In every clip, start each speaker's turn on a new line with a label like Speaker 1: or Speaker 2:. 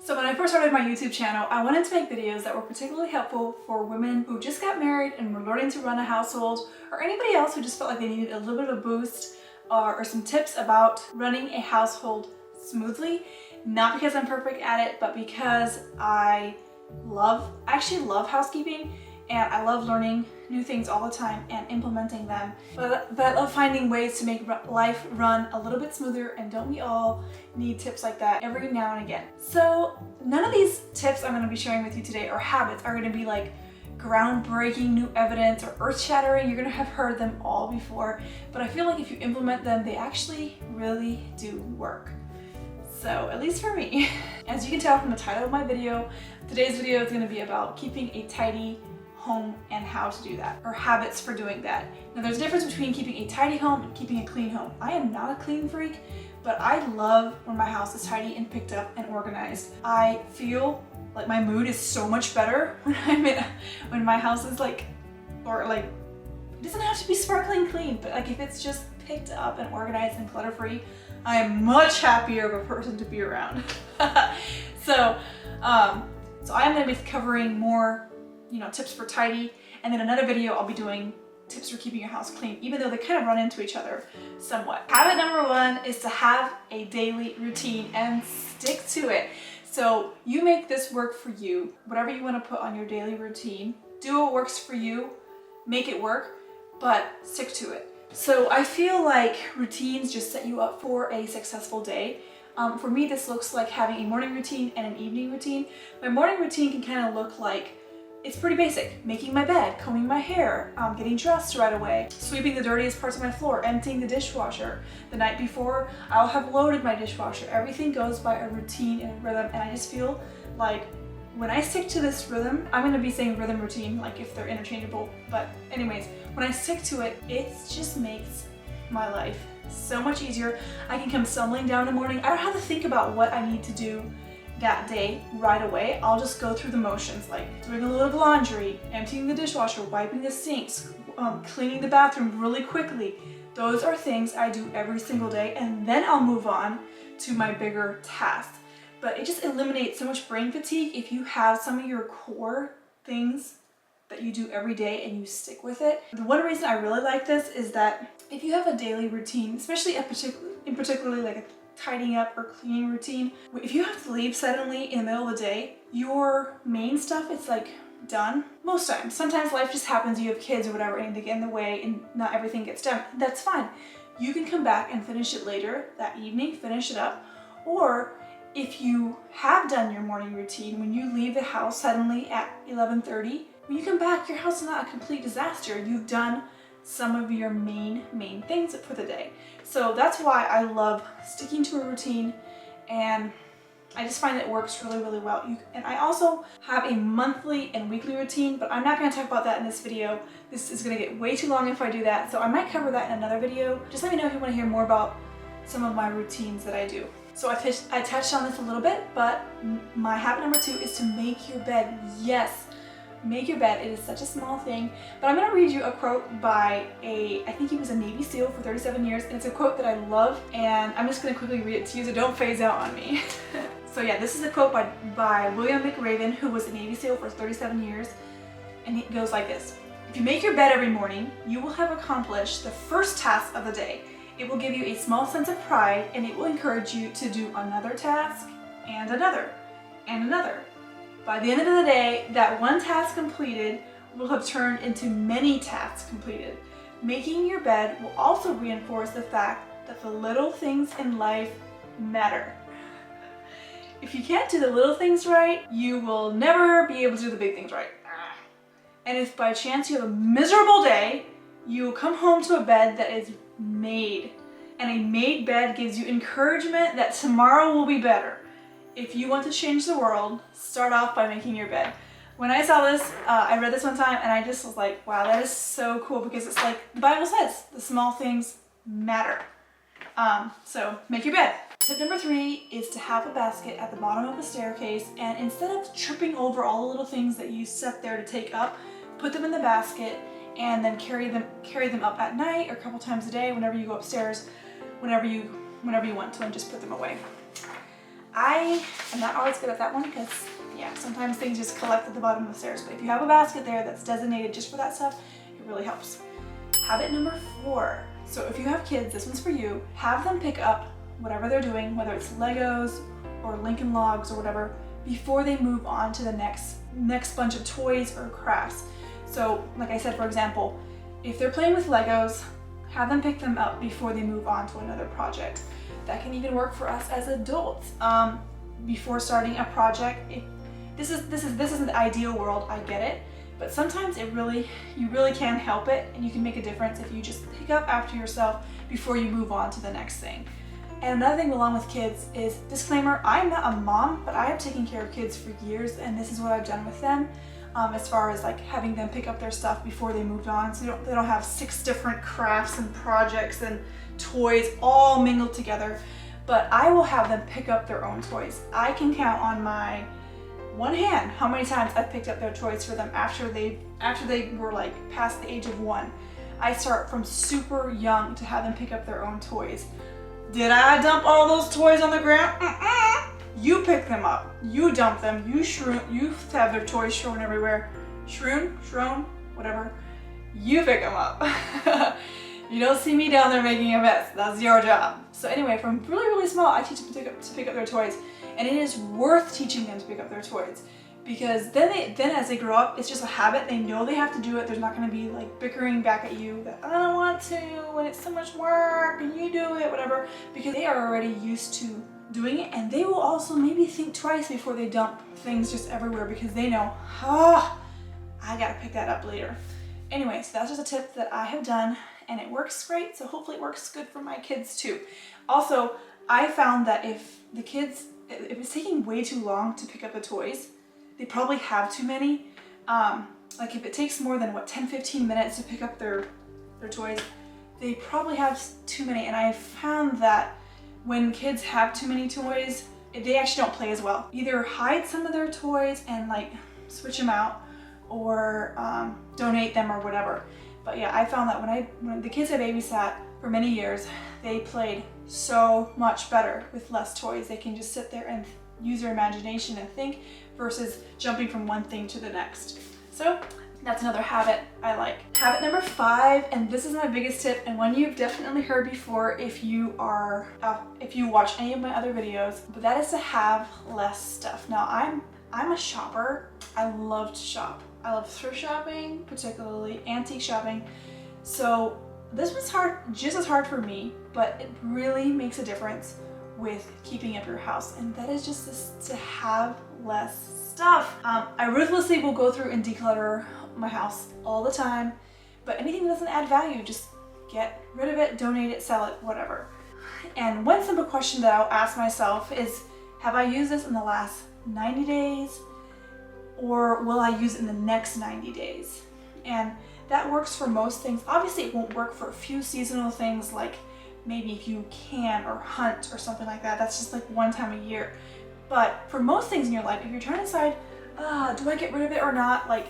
Speaker 1: So when I first started my YouTube channel, I wanted to make videos that were particularly helpful for women who just got married and were learning to run a household, or anybody else who just felt like they needed a little bit of a boost or some tips about running a household smoothly. Not because I'm perfect at it, but because I actually love housekeeping, and I love learning new things all the time and implementing them. But I love finding ways to make life run a little bit smoother, and don't we all need tips like that every now and again? So none of these tips I'm going to be sharing with you today, or habits, are going to be like groundbreaking new evidence or earth-shattering. You're going to have heard them all before, but I feel like if you implement them, they actually really do work. So, at least for me. As you can tell from the title of my video, today's video is going to be about keeping a tidy home and how to do that, or habits for doing that. Now, there's a difference between keeping a tidy home and keeping a clean home. I am not a clean freak, but I love when my house is tidy and picked up and organized. I feel like my mood is so much better when my house is it doesn't have to be sparkling clean, but like if it's just picked up and organized and clutter-free, I am much happier of a person to be around. So I am going to be covering more, tips for tidy, and then another video I'll be doing tips for keeping your house clean, even though they kind of run into each other somewhat. Habit number one is to have a daily routine and stick to it. So you make this work for you. Whatever you want to put on your daily routine, do what works for you, make it work, but stick to it. So I feel like routines just set you up for a successful day. For me, this looks like having a morning routine and an evening routine. My morning routine can kind of look like, it's pretty basic: making my bed, combing my hair, getting dressed right away, sweeping the dirtiest parts of my floor, emptying the dishwasher. The night before, I'll have loaded my dishwasher. Everything goes by a routine and a rhythm, and I just feel like when I stick to this rhythm, I'm going to be saying rhythm routine, like if they're interchangeable, but anyways, when I stick to it, it just makes my life so much easier. I can come stumbling down in the morning. I don't have to think about what I need to do that day right away. I'll just go through the motions, like doing a little bit of laundry, emptying the dishwasher, wiping the sinks, cleaning the bathroom really quickly. Those are things I do every single day, and then I'll move on to my bigger tasks. But it just eliminates so much brain fatigue if you have some of your core things that you do every day and you stick with it. The one reason I really like this is that if you have a daily routine, especially in particularly like a tidying up or cleaning routine, if you have to leave suddenly in the middle of the day, your main stuff is like done most times. Sometimes life just happens, you have kids or whatever, and they get in the way and not everything gets done. That's fine. You can come back and finish it later that evening, finish it up. Or if you have done your morning routine, when you leave the house suddenly at 11:30, when you come back, your house is not a complete disaster. You've done some of your main things for the day. So that's why I love sticking to a routine, and I just find it works really, really well. And I also have a monthly and weekly routine, but I'm not going to talk about that in this video. This is going to get way too long if I do that, so I might cover that in another video. Just let me know if you want to hear more about some of my routines that I do. So I touched on this a little bit, but my habit number two is to make your bed. Yes, make your bed. It is such a small thing, but I'm going to read you a quote by I think he was a Navy SEAL for 37 years, and it's a quote that I love, and I'm just going to quickly read it to you, so don't phase out on me. So yeah, this is a quote by William McRaven, who was a Navy SEAL for 37 years, and it goes like this: "If you make your bed every morning, you will have accomplished the first task of the day. It will give you a small sense of pride, and it will encourage you to do another task and another and another. By the end of the day, that one task completed will have turned into many tasks completed. Making your bed will also reinforce the fact that the little things in life matter. If you can't do the little things right, you will never be able to do the big things right. And if by chance you have a miserable day, you will come home to a bed that is made. And a made bed gives you encouragement that tomorrow will be better. If you want to change the world, start off by making your bed." When I saw this, I read this one time, and I just was like, wow, that is so cool, because it's like the Bible says, the small things matter. So make your bed. Tip number three is to have a basket at the bottom of the staircase, and instead of tripping over all the little things that you set there to take up, put them in the basket and then carry them up at night or a couple times a day whenever you go upstairs, whenever you want to, and just put them away. I am not always good at that one because, yeah, sometimes things just collect at the bottom of the stairs. But if you have a basket there that's designated just for that stuff, it really helps. Habit number 4. So if you have kids, this one's for you. Have them pick up whatever they're doing, whether it's Legos or Lincoln Logs or whatever, before they move on to the next bunch of toys or crafts. So like I said, for example, if they're playing with Legos, have them pick them up before they move on to another project. That can even work for us as adults. Before starting a project, this isn't the ideal world, I get it, but sometimes you really can help it, and you can make a difference if you just pick up after yourself before you move on to the next thing. And another thing along with kids is, disclaimer, I'm not a mom, but I have taken care of kids for years, and this is what I've done with them. As far as like having them pick up their stuff before they moved on, so they don't have 6 different crafts and projects and toys all mingled together. But I will have them pick up their own toys. I can count on my one hand how many times I've picked up their toys for them after they were like past the age of 1. I start from super young to have them pick up their own toys. Did I dump all those toys on the ground? You pick them up, you dump them, you have their toys strewn everywhere. Strewn, whatever. You pick them up. You don't see me down there making a mess. That's your job. So anyway, from really small, I teach them to pick up their toys, and it is worth teaching them to pick up their toys, because then as they grow up, it's just a habit. They know they have to do it. There's not going to be like bickering back at you that I don't want to, and it's so much work, and you do it, whatever, because they are already used to doing it, and they will also maybe think twice before they dump things just everywhere, because they know, I gotta pick that up later. Anyway, so that's just a tip that I have done, and it works great, so hopefully it works good for my kids too. Also, I found that if it's taking way too long to pick up the toys, they probably have too many. Like if it takes more than 10-15 minutes to pick up their toys, they probably have too many. And I found that when kids have too many toys, they actually don't play as well. Either hide some of their toys and like switch them out, or donate them or whatever. But yeah, I found that when the kids I babysat for many years, they played so much better with less toys. They can just sit there and use their imagination and think, versus jumping from one thing to the next. So that's another habit I like. Habit number 5, and this is my biggest tip, and one you've definitely heard before if you watch any of my other videos, but that is to have less stuff. Now I'm a shopper. I love to shop. I love thrift shopping, particularly antique shopping. So this was just as hard for me, but it really makes a difference with keeping up your house, and that is just to have less stuff. I ruthlessly will go through and declutter my house all the time, but anything that doesn't add value, just get rid of it, donate it, sell it, whatever. And one simple question that I'll ask myself is, have I used this in the last 90 days? Or will I use it in the next 90 days? And that works for most things. Obviously it won't work for a few seasonal things, like maybe if you can or hunt or something like that. That's just like one time a year. But for most things in your life, if you're trying to decide, do I get rid of it or not? Like,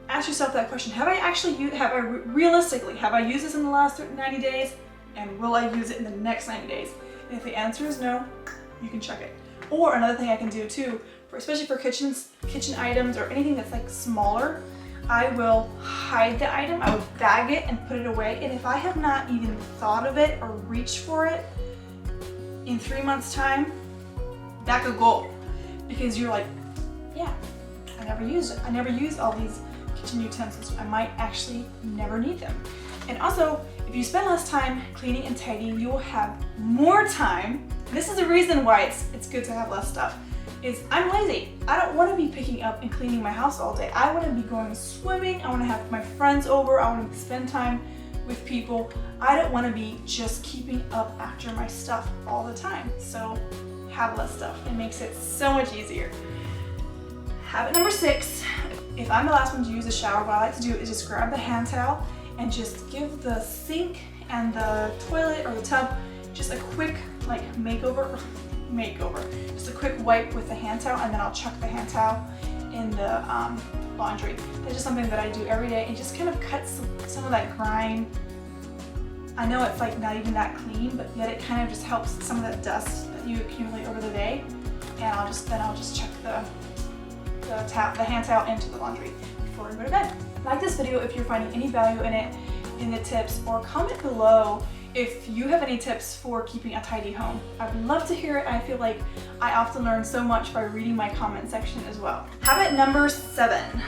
Speaker 1: ask yourself that question. Have I realistically used this in the last 90 days? And will I use it in the next 90 days? And if the answer is no, you can check it. Or another thing I can do too, especially for kitchen items or anything that's like smaller, I will hide the item, I will bag it and put it away. And if I have not even thought of it or reached for it, in 3 months' time, that could go. Because you're like, yeah, I never used it. I never used all these kitchen utensils. I might actually never need them. And also, if you spend less time cleaning and tidying, you will have more time. This is the reason why it's good to have less stuff. Is I'm lazy. I don't want to be picking up and cleaning my house all day. I want to be going swimming. I want to have my friends over. I want to spend time with people. I don't want to be just keeping up after my stuff all the time. So have less stuff. It makes it so much easier. Habit number 6, if I'm the last one to use the shower, what I like to do is just grab the hand towel and just give the sink and the toilet or the tub just a quick like makeover, just a quick wipe with the hand towel, and then I'll chuck the hand towel in the laundry. That's just something that I do every day. It just kind of cuts some of that grime I know it's like not even that clean, but yet it kind of just helps some of that dust that you accumulate over the day. And I'll just check the hand towel into the laundry before we go to bed. Like this video if you're finding any value in it, in the tips, or comment below if you have any tips for keeping a tidy home. I would love to hear it. I feel like I often learn so much by reading my comment section as well. Habit number 7.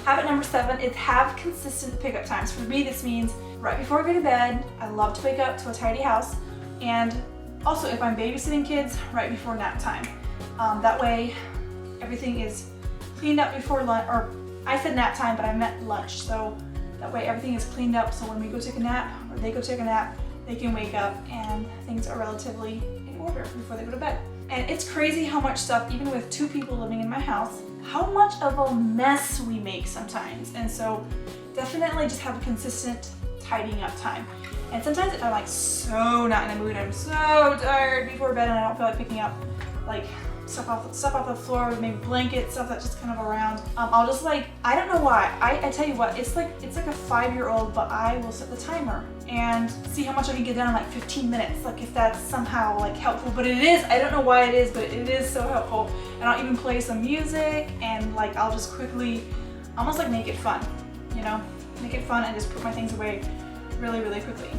Speaker 1: Habit number 7 is have consistent pickup times. For me, this means right before I go to bed, I love to wake up to a tidy house, and also if I'm babysitting kids, right before nap time. That way everything is cleaned up before lunch, or I said nap time, but I meant lunch. So that way everything is cleaned up, so when we go take a nap, or they go take a nap, they can wake up and things are relatively in order before they go to bed. And it's crazy how much stuff, even with 2 people living in my house, how much of a mess we make sometimes. And so definitely just have a consistent tidying up time. And sometimes if I'm like so not in the mood, I'm so tired before bed and I don't feel like picking up like stuff off the floor, maybe blankets, stuff that's just kind of around. I'll just like, I don't know why. I tell you what, it's like a 5-year-old, but I will set the timer and see how much I can get done in like 15 minutes. Like if that's somehow like helpful, but it is, I don't know why it is, but it is so helpful. And I'll even play some music and like, I'll just quickly, almost like make it fun, you know? Make it fun and just put my things away really, really quickly.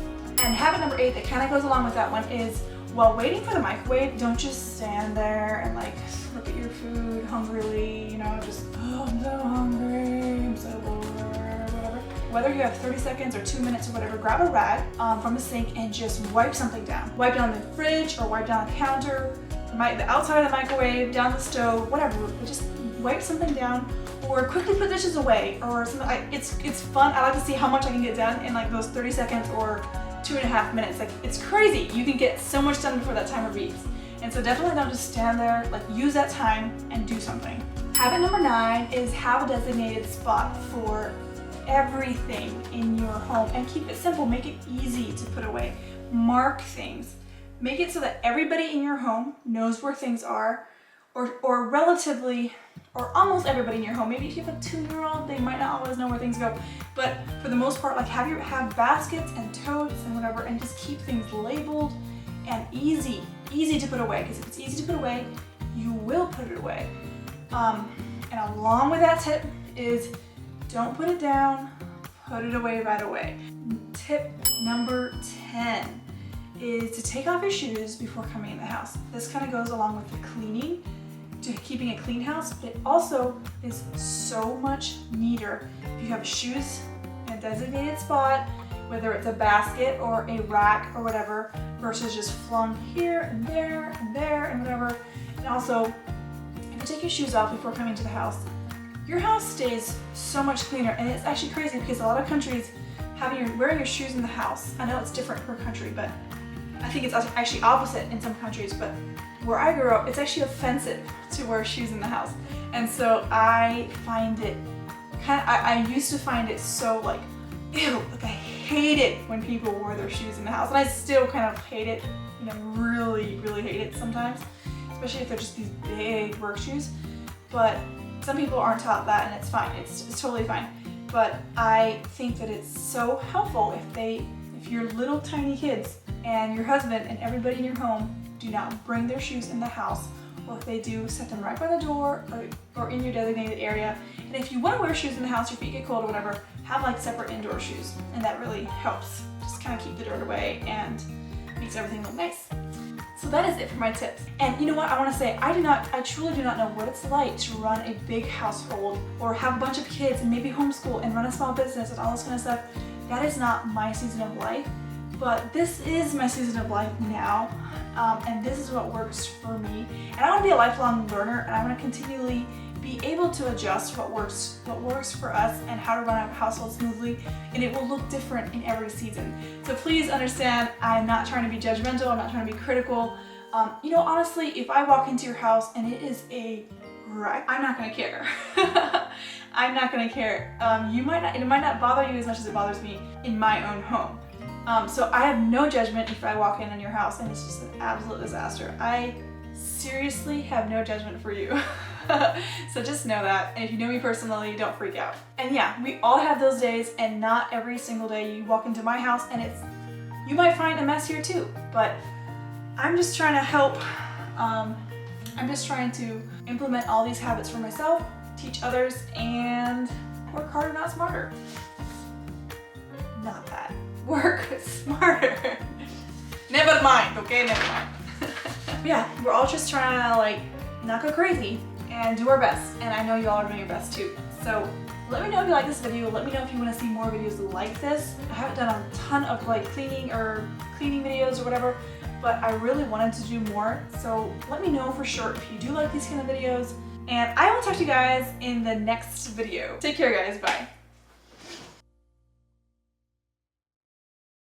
Speaker 1: And habit number 8 that kind of goes along with that one is, while waiting for the microwave, don't just stand there and like look at your food hungrily, you know, just, oh, I'm so hungry, I'm so bored, whatever. Whether you have 30 seconds or 2 minutes or whatever, grab a rag from the sink and just wipe something down. Wipe down the fridge or wipe down the counter, the outside of the microwave, down the stove, whatever. Just wipe something down, or quickly put dishes away, or something. It's fun. I like to see how much I can get done in like those 30 seconds or 2.5 minutes. Like, it's crazy. You can get so much done before that timer beeps. And so definitely don't just stand there, like use that time and do something. Habit number 9 is have a designated spot for everything in your home, and keep it simple. Make it easy to put away. Mark things. Make it so that everybody in your home knows where things are, or relatively, or almost everybody in your home. Maybe if you have a 2-year-old, they might not always know where things go. But for the most part, like have baskets and totes and whatever, and just keep things labeled and easy to put away. Because if it's easy to put away, you will put it away. And along with that tip is, don't put it down, put it away right away. Tip number 10 is to take off your shoes before coming in the house. This kind of goes along with the cleaning, to keeping a clean house, but it also is so much neater if you have shoes in a designated spot, whether it's a basket or a rack or whatever, versus just flung here and there and there and whatever. And also, if you take your shoes off before coming to the house, your house stays so much cleaner. And it's actually crazy because a lot of countries wearing your shoes in the house, I know it's different per country, but I think it's actually opposite in some countries, but where I grew up, it's actually offensive to wear shoes in the house. And so I find it I used to find it so like, ew, like I hate it when people wore their shoes in the house. And I still kind of hate it, you know, really, really hate it sometimes, especially if they're just these big work shoes. But some people aren't taught that, and it's fine, it's totally fine. But I think that it's so helpful if your little tiny kids and your husband and everybody in your home do not bring their shoes in the house, or if they do, set them right by the door or in your designated area. And if you want to wear shoes in the house, your feet get cold or whatever, have like separate indoor shoes, and that really helps. Just kind of keep the dirt away and makes everything look nice. So that is it for my tips. And you know what, I want to say, I truly do not know what it's like to run a big household or have a bunch of kids and maybe homeschool and run a small business and all this kind of stuff. That is not my season of life, but this is my season of life now, and this is what works for me. And I want to be a lifelong learner, and I want to continually be able to adjust what works for us and how to run a household smoothly, and it will look different in every season. So please understand, I'm not trying to be judgmental, I'm not trying to be critical. You know, honestly, if I walk into your house and it is a wreck, I'm not going to care. I'm not going to care. It might not bother you as much as it bothers me in my own home. So I have no judgment if I walk in on your house and it's just an absolute disaster. I seriously have no judgment for you. So just know that, and if you know me personally, don't freak out. And yeah, we all have those days, and not every single day you walk into my house and it's You might find a mess here too, but I'm just trying to help. I'm just trying to implement all these habits for myself, teach others, and work harder, not smarter. Not that. Work smarter. Never mind, okay? Never mind. Yeah, we're all just trying to like not go crazy and do our best. And I know you all are doing your best too. So let me know if you like this video. Let me know if you want to see more videos like this. I haven't done a ton of like cleaning videos or whatever, but I really wanted to do more. So let me know for sure if you do like these kind of videos. And I will talk to you guys in the next video. Take care, guys. Bye.